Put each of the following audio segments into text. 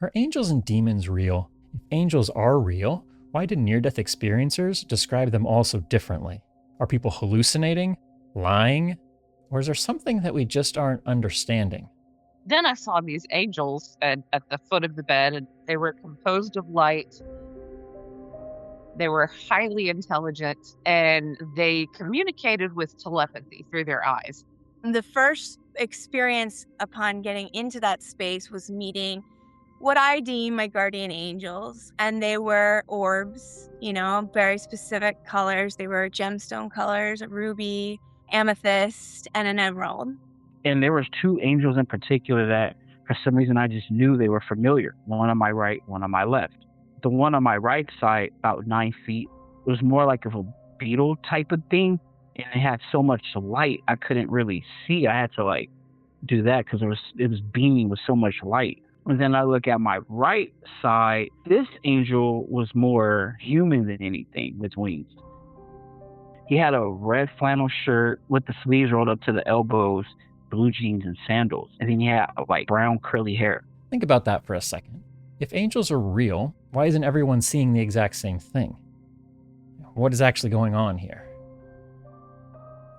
Are angels and demons real? If angels are real, why do near-death experiencers describe them all so differently? Are people hallucinating, lying, or is there something that we just aren't understanding? Then I saw these angels at the foot of the bed, and they were composed of light. They were highly intelligent, and they communicated with telepathy through their eyes. The first experience upon getting into that space was meeting what I deem my guardian angels. And they were orbs, very specific colors. They were gemstone colors, a ruby, amethyst, and an emerald. And there was two angels in particular that for some reason I just knew they were familiar. One on my right, one on my left. The one on my right side, about 9 feet, was more like of a beetle type of thing. And it had so much light I couldn't really see. I had to do that because it was beaming with so much light. And then I look at my right side. This angel was more human than anything with wings. He had a red flannel shirt with the sleeves rolled up to the elbows, blue jeans and sandals. And then he had brown curly hair. Think about that for a second. If angels are real, why isn't everyone seeing the exact same thing? What is actually going on here?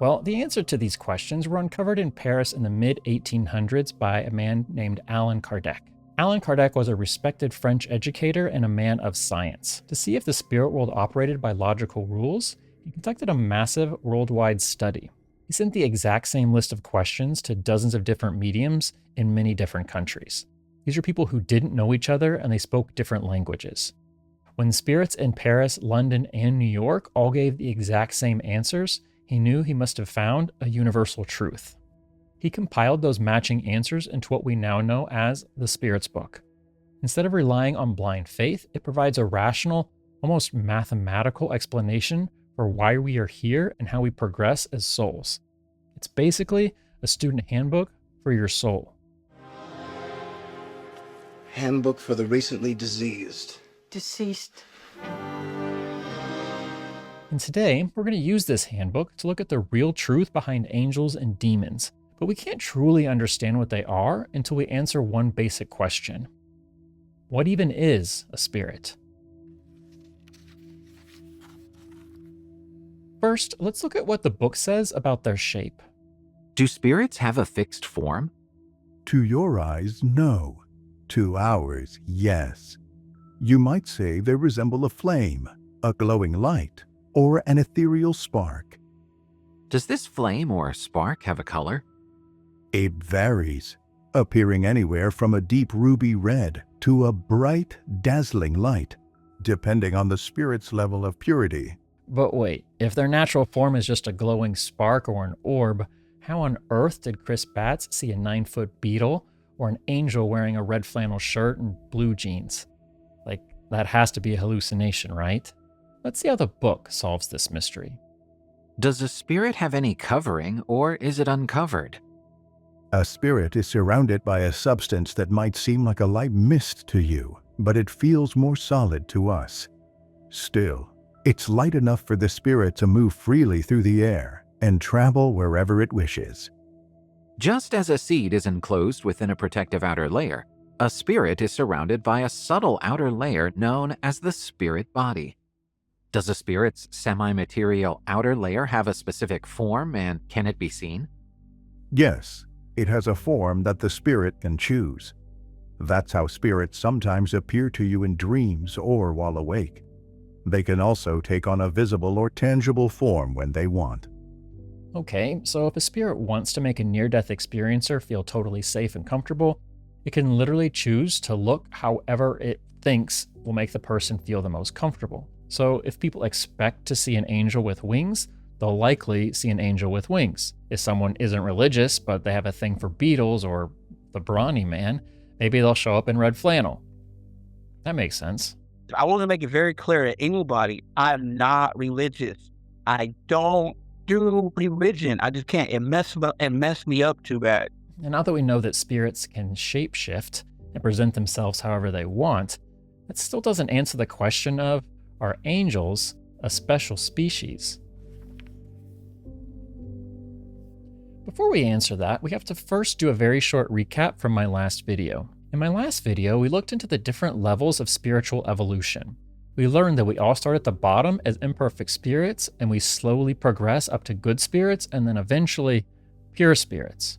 Well, the answer to these questions were uncovered in Paris in the mid-1800s by a man named Allan Kardec. Allan Kardec was a respected French educator and a man of science. To see if the spirit world operated by logical rules, he conducted a massive worldwide study. He sent the exact same list of questions to dozens of different mediums in many different countries. These are people who didn't know each other and they spoke different languages. When spirits in Paris, London, and New York all gave the exact same answers, he knew he must have found a universal truth. He compiled those matching answers into what we now know as the Spirit's Book. Instead of relying on blind faith, it provides a rational, almost mathematical explanation for why we are here and how we progress as souls. It's basically a student handbook for your soul. Handbook for the recently diseased. Deceased. And today, we're going to use this handbook to look at the real truth behind angels and demons. But we can't truly understand what they are until we answer one basic question. What even is a spirit? First, let's look at what the book says about their shape. Do spirits have a fixed form? To your eyes, no. To ours, yes. You might say they resemble a flame, a glowing light, or an ethereal spark. Does this flame or spark have a color? It varies, appearing anywhere from a deep ruby red to a bright, dazzling light, depending on the spirit's level of purity. But wait, if their natural form is just a glowing spark or an orb, how on earth did Chris Batts see a 9-foot beetle or an angel wearing a red flannel shirt and blue jeans? That has to be a hallucination, right? Let's see how the book solves this mystery. Does a spirit have any covering, or is it uncovered? A spirit is surrounded by a substance that might seem like a light mist to you, but it feels more solid to us. Still, it's light enough for the spirit to move freely through the air and travel wherever it wishes. Just as a seed is enclosed within a protective outer layer, a spirit is surrounded by a subtle outer layer known as the spirit body. Does a spirit's semi-material outer layer have a specific form, and can it be seen? Yes, it has a form that the spirit can choose. That's how spirits sometimes appear to you in dreams or while awake. They can also take on a visible or tangible form when they want. Okay, so if a spirit wants to make a near-death experiencer feel totally safe and comfortable, it can literally choose to look however it thinks will make the person feel the most comfortable. So if people expect to see an angel with wings, they'll likely see an angel with wings. If someone isn't religious, but they have a thing for beetles or the brawny man, maybe they'll show up in red flannel. That makes sense. I want to make it very clear to anybody, I'm not religious. I don't do religion. I just can't. It messed me up too bad. And now that we know that spirits can shapeshift and present themselves however they want, that still doesn't answer the question of, are angels a special species? Before we answer that, we have to first do a very short recap from my last video. In my last video, we looked into the different levels of spiritual evolution. We learned that we all start at the bottom as imperfect spirits, and we slowly progress up to good spirits, and then eventually pure spirits.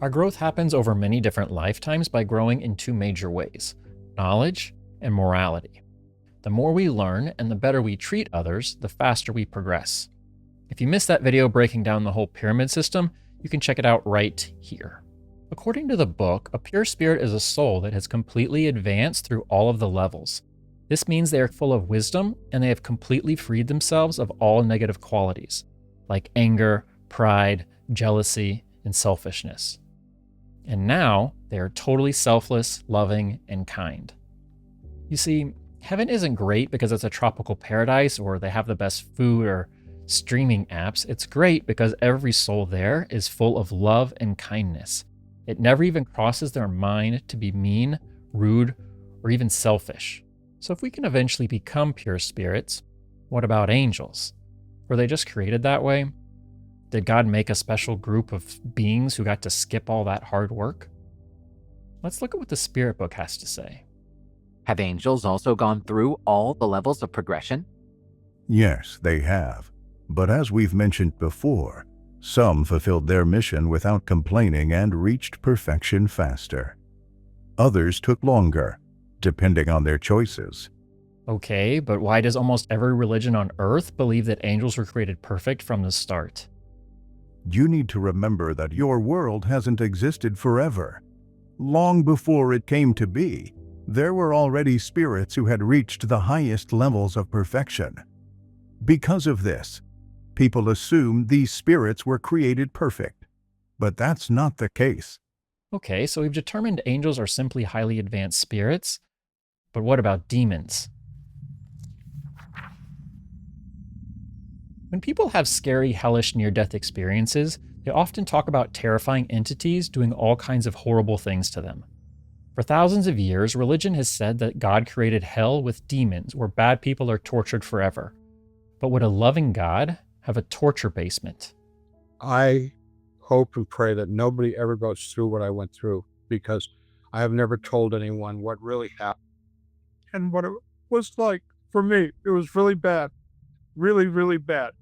Our growth happens over many different lifetimes by growing in two major ways: knowledge and morality. The more we learn and the better we treat others, the faster we progress. If you missed that video breaking down the whole pyramid system, you can check it out right here. According to the book, a pure spirit is a soul that has completely advanced through all of the levels. This means they are full of wisdom and they have completely freed themselves of all negative qualities, like anger, pride, jealousy, and selfishness. And now they are totally selfless, loving, and kind. You see, heaven isn't great because it's a tropical paradise or they have the best food or streaming apps. It's great because every soul there is full of love and kindness. It never even crosses their mind to be mean, rude, or even selfish. So if we can eventually become pure spirits, what about angels? Were they just created that way? Did God make a special group of beings who got to skip all that hard work? Let's look at what the Spirit Book has to say. Have angels also gone through all the levels of progression? Yes, they have. But as we've mentioned before, some fulfilled their mission without complaining and reached perfection faster. Others took longer, depending on their choices. Okay, but why does almost every religion on Earth believe that angels were created perfect from the start? You need to remember that your world hasn't existed forever. Long before it came to be, there were already spirits who had reached the highest levels of perfection. Because of this, people assume these spirits were created perfect. But that's not the case. Okay, so we've determined angels are simply highly advanced spirits. But what about demons? When people have scary, hellish, near-death experiences, they often talk about terrifying entities doing all kinds of horrible things to them. For thousands of years, religion has said that God created hell with demons, where bad people are tortured forever. But would a loving God have a torture basement? I hope and pray that nobody ever goes through what I went through, because I have never told anyone what really happened and what it was like for me. It was really bad. Really, really bad.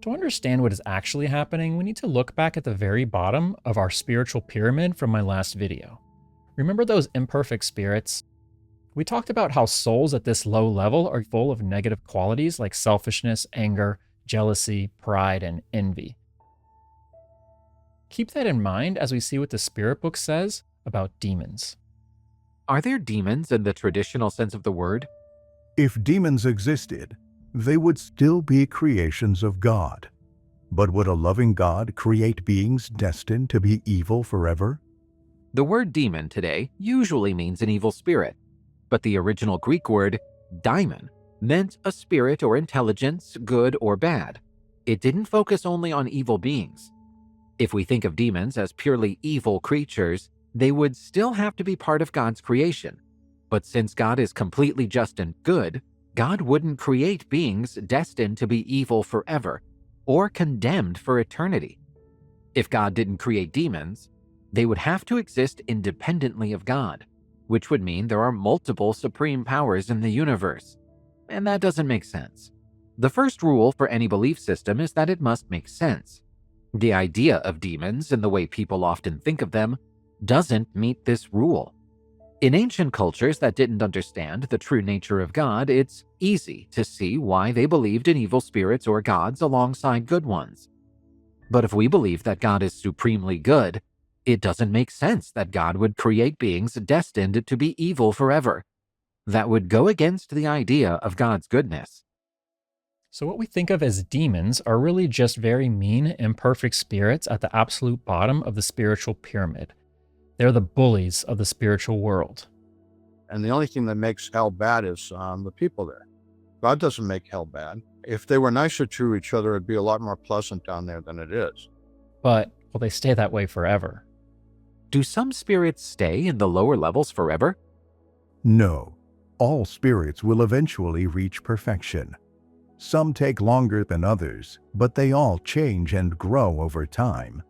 To understand what is actually happening, we need to look back at the very bottom of our spiritual pyramid from my last video. Remember those imperfect spirits? We talked about how souls at this low level are full of negative qualities like selfishness, anger, jealousy, pride, and envy. Keep that in mind as we see what the Spirit Book says about demons. Are there demons in the traditional sense of the word? If demons existed, they would still be creations of God. But would a loving God create beings destined to be evil forever? The word demon today usually means an evil spirit, but the original Greek word daimon meant a spirit or intelligence, good or bad. It didn't focus only on evil beings. If we think of demons as purely evil creatures, they would still have to be part of God's creation. But since God is completely just and good, God wouldn't create beings destined to be evil forever or condemned for eternity. If God didn't create demons, they would have to exist independently of God, which would mean there are multiple supreme powers in the universe. And that doesn't make sense. The first rule for any belief system is that it must make sense. The idea of demons, and the way people often think of them, doesn't meet this rule. In ancient cultures that didn't understand the true nature of God, it's easy to see why they believed in evil spirits or gods alongside good ones. But if we believe that God is supremely good, it doesn't make sense that God would create beings destined to be evil forever. That would go against the idea of God's goodness. So what we think of as demons are really just very mean, imperfect spirits at the absolute bottom of the spiritual pyramid. They're the bullies of the spiritual world. And the only thing that makes hell bad is the people there. God doesn't make hell bad. If they were nicer to each other, it'd be a lot more pleasant down there than it is. But will they stay that way forever? Do some spirits stay in the lower levels forever? No. All spirits will eventually reach perfection. Some take longer than others, but they all change and grow over time.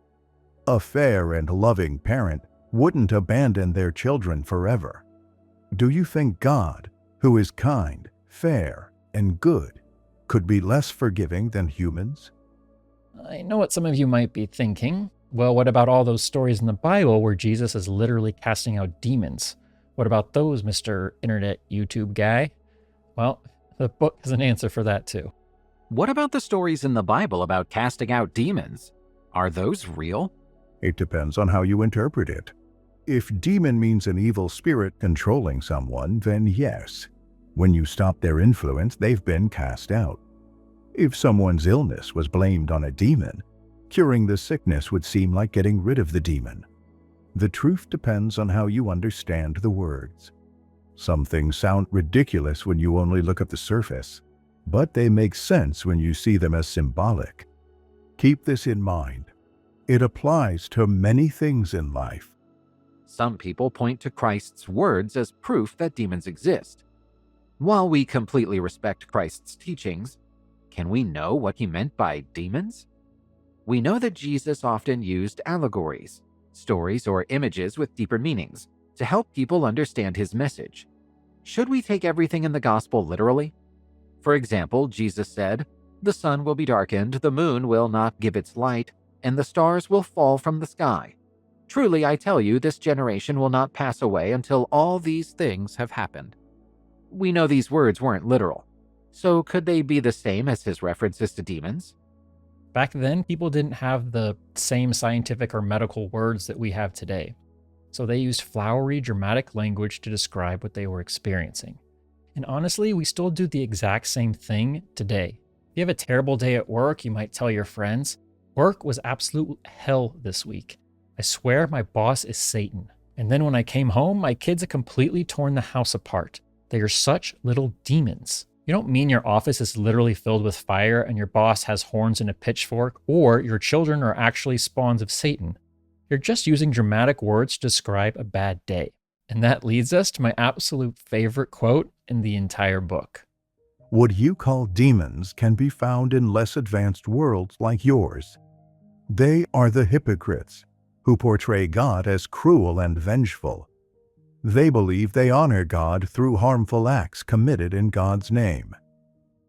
A fair and loving parent wouldn't abandon their children forever. Do you think God, who is kind, fair, and good, could be less forgiving than humans? I know what some of you might be thinking. Well, what about all those stories in the Bible where Jesus is literally casting out demons? What about those, Mr. Internet YouTube guy? Well, the book has an answer for that too. What about the stories in the Bible about casting out demons? Are those real? It depends on how you interpret it. If demon means an evil spirit controlling someone, then yes. When you stop their influence, they've been cast out. If someone's illness was blamed on a demon, curing the sickness would seem like getting rid of the demon. The truth depends on how you understand the words. Some things sound ridiculous when you only look at the surface, but they make sense when you see them as symbolic. Keep this in mind. It applies to many things in life. Some people point to Christ's words as proof that demons exist. While we completely respect Christ's teachings, can we know what he meant by demons? We know that Jesus often used allegories, stories, or images with deeper meanings to help people understand his message. Should we take everything in the gospel literally? For example, Jesus said, "The sun will be darkened, the moon will not give its light, and the stars will fall from the sky. Truly, I tell you, this generation will not pass away until all these things have happened." We know these words weren't literal. So could they be the same as his references to demons? Back then, people didn't have the same scientific or medical words that we have today. So they used flowery, dramatic language to describe what they were experiencing. And honestly, we still do the exact same thing today. If you have a terrible day at work, you might tell your friends, "Work was absolute hell this week. I swear my boss is Satan." And then when I came home, my kids had completely torn the house apart. They are such little demons. You don't mean your office is literally filled with fire and your boss has horns and a pitchfork, or your children are actually spawns of Satan. You're just using dramatic words to describe a bad day. And that leads us to my absolute favorite quote in the entire book. What you call demons can be found in less advanced worlds like yours. They are the hypocrites, who portray God as cruel and vengeful. They believe they honor God through harmful acts committed in God's name.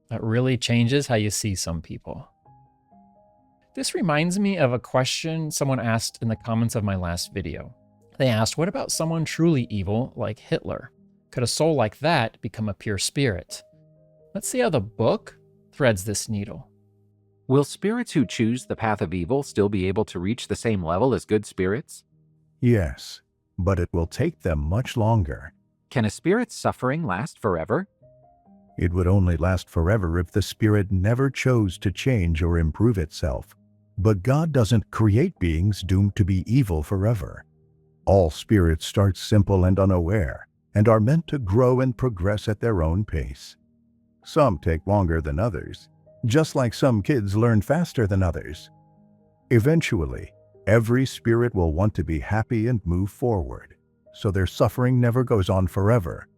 That really changes how you see some people. This reminds me of a question someone asked in the comments of my last video. They asked, what about someone truly evil like Hitler? Could a soul like that become a pure spirit? Let's see how the book threads this needle. Will spirits who choose the path of evil still be able to reach the same level as good spirits? Yes, but it will take them much longer. Can a spirit's suffering last forever? It would only last forever if the spirit never chose to change or improve itself. But God doesn't create beings doomed to be evil forever. All spirits start simple and unaware, and are meant to grow and progress at their own pace. Some take longer than others, just like some kids learn faster than others. Eventually, every spirit will want to be happy and move forward, so their suffering never goes on forever.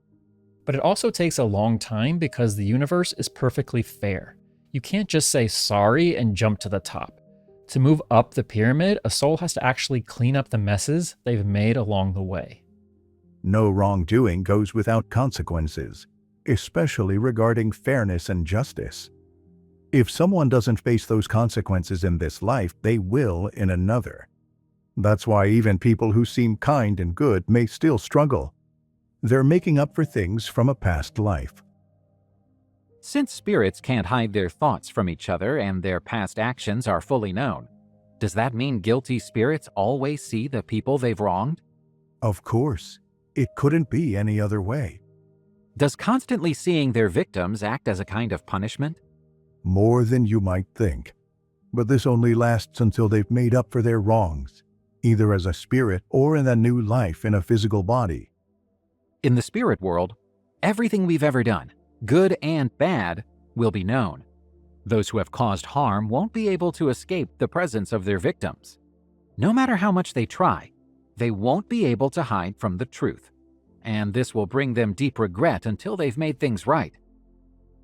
But it also takes a long time because the universe is perfectly fair. You can't just say sorry and jump to the top. To move up the pyramid, a soul has to actually clean up the messes they've made along the way. No wrongdoing goes without consequences, especially regarding fairness and justice. If someone doesn't face those consequences in this life, they will in another. That's why even people who seem kind and good may still struggle. They're making up for things from a past life. Since spirits can't hide their thoughts from each other and their past actions are fully known, does that mean guilty spirits always see the people they've wronged? Of course, it couldn't be any other way. Does constantly seeing their victims act as a kind of punishment? More than you might think. But this only lasts until they've made up for their wrongs, either as a spirit or in a new life in a physical body. In the spirit world, everything we've ever done, good and bad, will be known. Those who have caused harm won't be able to escape the presence of their victims. No matter how much they try, they won't be able to hide from the truth, and this will bring them deep regret until they've made things right.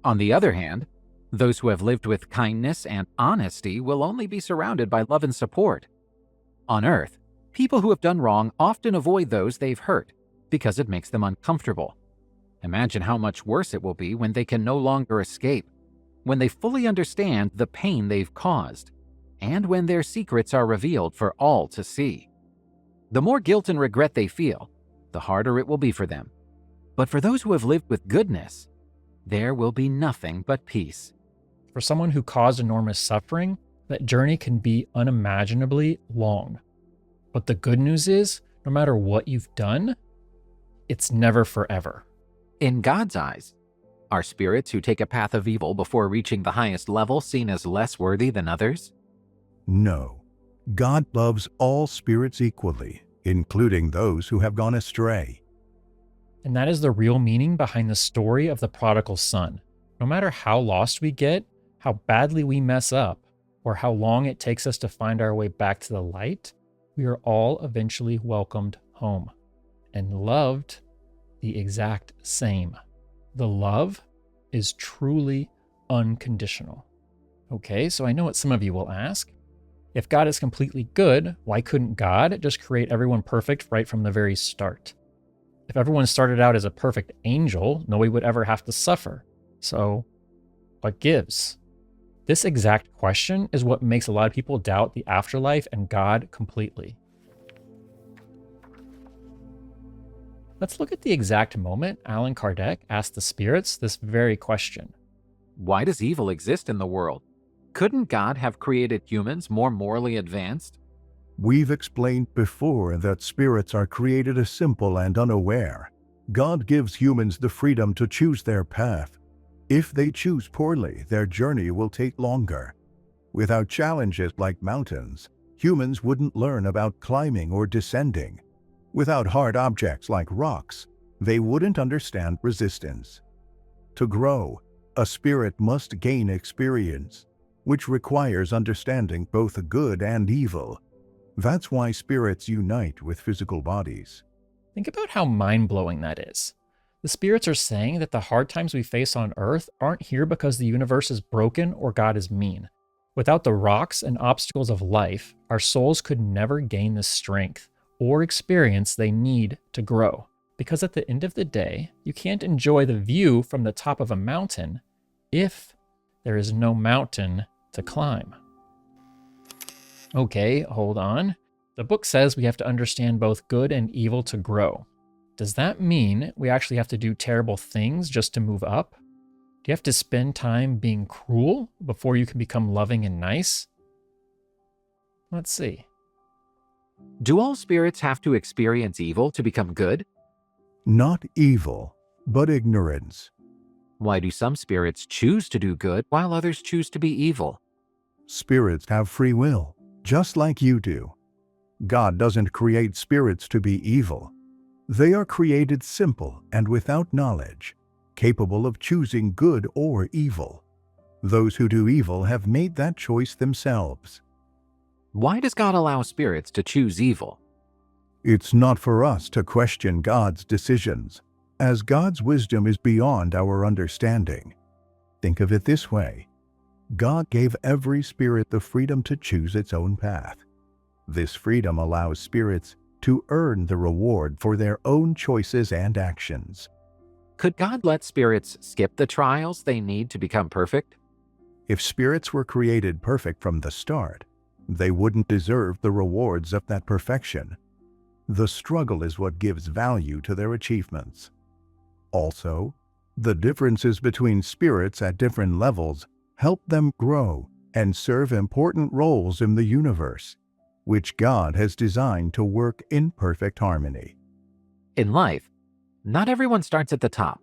On the other hand, those who have lived with kindness and honesty will only be surrounded by love and support. On Earth, People who have done wrong often avoid those they've hurt because it makes them uncomfortable. Imagine how much worse it will be when they can no longer escape, when they fully understand the pain they've caused, and when their secrets are revealed for all to see. The more guilt and regret they feel, the harder it will be for them. But for those who have lived with goodness, there will be nothing but peace. For someone who caused enormous suffering, that journey can be unimaginably long. But the good news is, no matter what you've done, it's never forever. In God's eyes, are spirits who take a path of evil before reaching the highest level seen as less worthy than others? No. God loves all spirits equally, including those who have gone astray. And that is the real meaning behind the story of the prodigal son. No matter how lost we get, how badly we mess up, or how long it takes us to find our way back to the light, we are all eventually welcomed home and loved the exact same. The love is truly unconditional. Okay, so I know what some of you will ask. If God is completely good, why couldn't God just create everyone perfect right from the very start? If everyone started out as a perfect angel, nobody would ever have to suffer. So, what gives? This exact question is what makes a lot of people doubt the afterlife and God completely. Let's look at the exact moment Allan Kardec asked the spirits this very question. Why does evil exist in the world? Couldn't God have created humans more morally advanced? We've explained before that spirits are created as simple and unaware. God gives humans the freedom to choose their path. If they choose poorly, their journey will take longer. Without challenges like mountains, humans wouldn't learn about climbing or descending. Without hard objects like rocks, they wouldn't understand resistance. To grow, a spirit must gain experience, which requires understanding both good and evil. That's why spirits unite with physical bodies. Think about how mind-blowing that is. The spirits are saying that the hard times we face on Earth aren't here because the universe is broken or God is mean. Without the rocks and obstacles of life, our souls could never gain the strength or experience they need to grow. Because at the end of the day, you can't enjoy the view from the top of a mountain if there is no mountain to climb. Okay, hold on. The book says we have to understand both good and evil to grow. Does that mean we actually have to do terrible things just to move up? Do you have to spend time being cruel before you can become loving and nice? Let's see. Do all spirits have to experience evil to become good? Not evil, but ignorance. Why do some spirits choose to do good while others choose to be evil? Spirits have free will, just like you do. God doesn't create spirits to be evil. They are created simple and without knowledge, capable of choosing good or evil. Those who do evil have made that choice themselves. Why does God allow spirits to choose evil? It's not for us to question God's decisions, as God's wisdom is beyond our understanding. Think of it this way. God gave every spirit the freedom to choose its own path. This freedom allows spirits to earn the reward for their own choices and actions. Could God let spirits skip the trials they need to become perfect? If spirits were created perfect from the start, they wouldn't deserve the rewards of that perfection. The struggle is what gives value to their achievements. Also, the differences between spirits at different levels help them grow and serve important roles in the universe, which God has designed to work in perfect harmony. In life, not everyone starts at the top.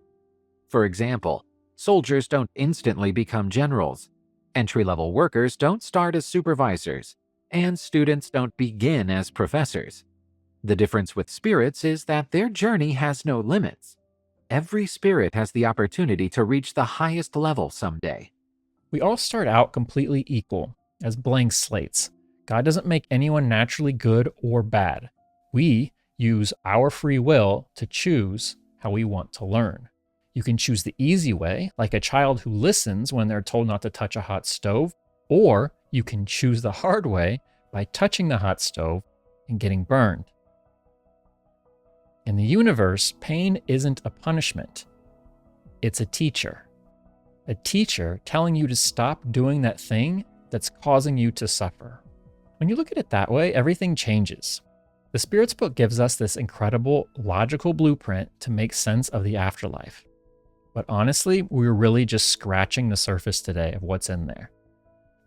For example, soldiers don't instantly become generals, entry-level workers don't start as supervisors, and students don't begin as professors. The difference with spirits is that their journey has no limits. Every spirit has the opportunity to reach the highest level someday. We all start out completely equal, as blank slates. God doesn't make anyone naturally good or bad. We use our free will to choose how we want to learn. You can choose the easy way, like a child who listens when they're told not to touch a hot stove, or you can choose the hard way by touching the hot stove and getting burned. In the universe, pain isn't a punishment. It's a teacher. A teacher telling you to stop doing that thing that's causing you to suffer. When you look at it that way, everything changes. The Spirits book gives us this incredible logical blueprint to make sense of the afterlife. But honestly, we're really just scratching the surface today of what's in there.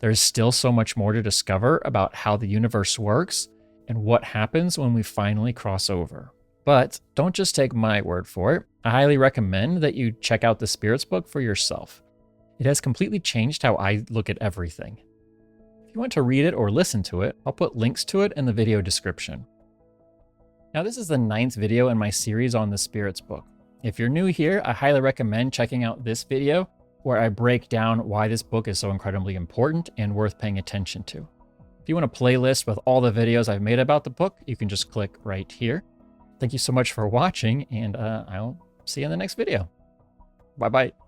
There's still so much more to discover about how the universe works and what happens when we finally cross over. But don't just take my word for it. I highly recommend that you check out the Spirits book for yourself. It has completely changed how I look at everything. If you want to read it or listen to it, I'll put links to it in the video description. Now, this is the 9th video in my series on the Spirits book. If you're new here, I highly recommend checking out this video where I break down why this book is so incredibly important and worth paying attention to. If you want a playlist with all the videos I've made about the book, you can just click right here. Thank you so much for watching, and I'll see you in the next video. Bye-bye.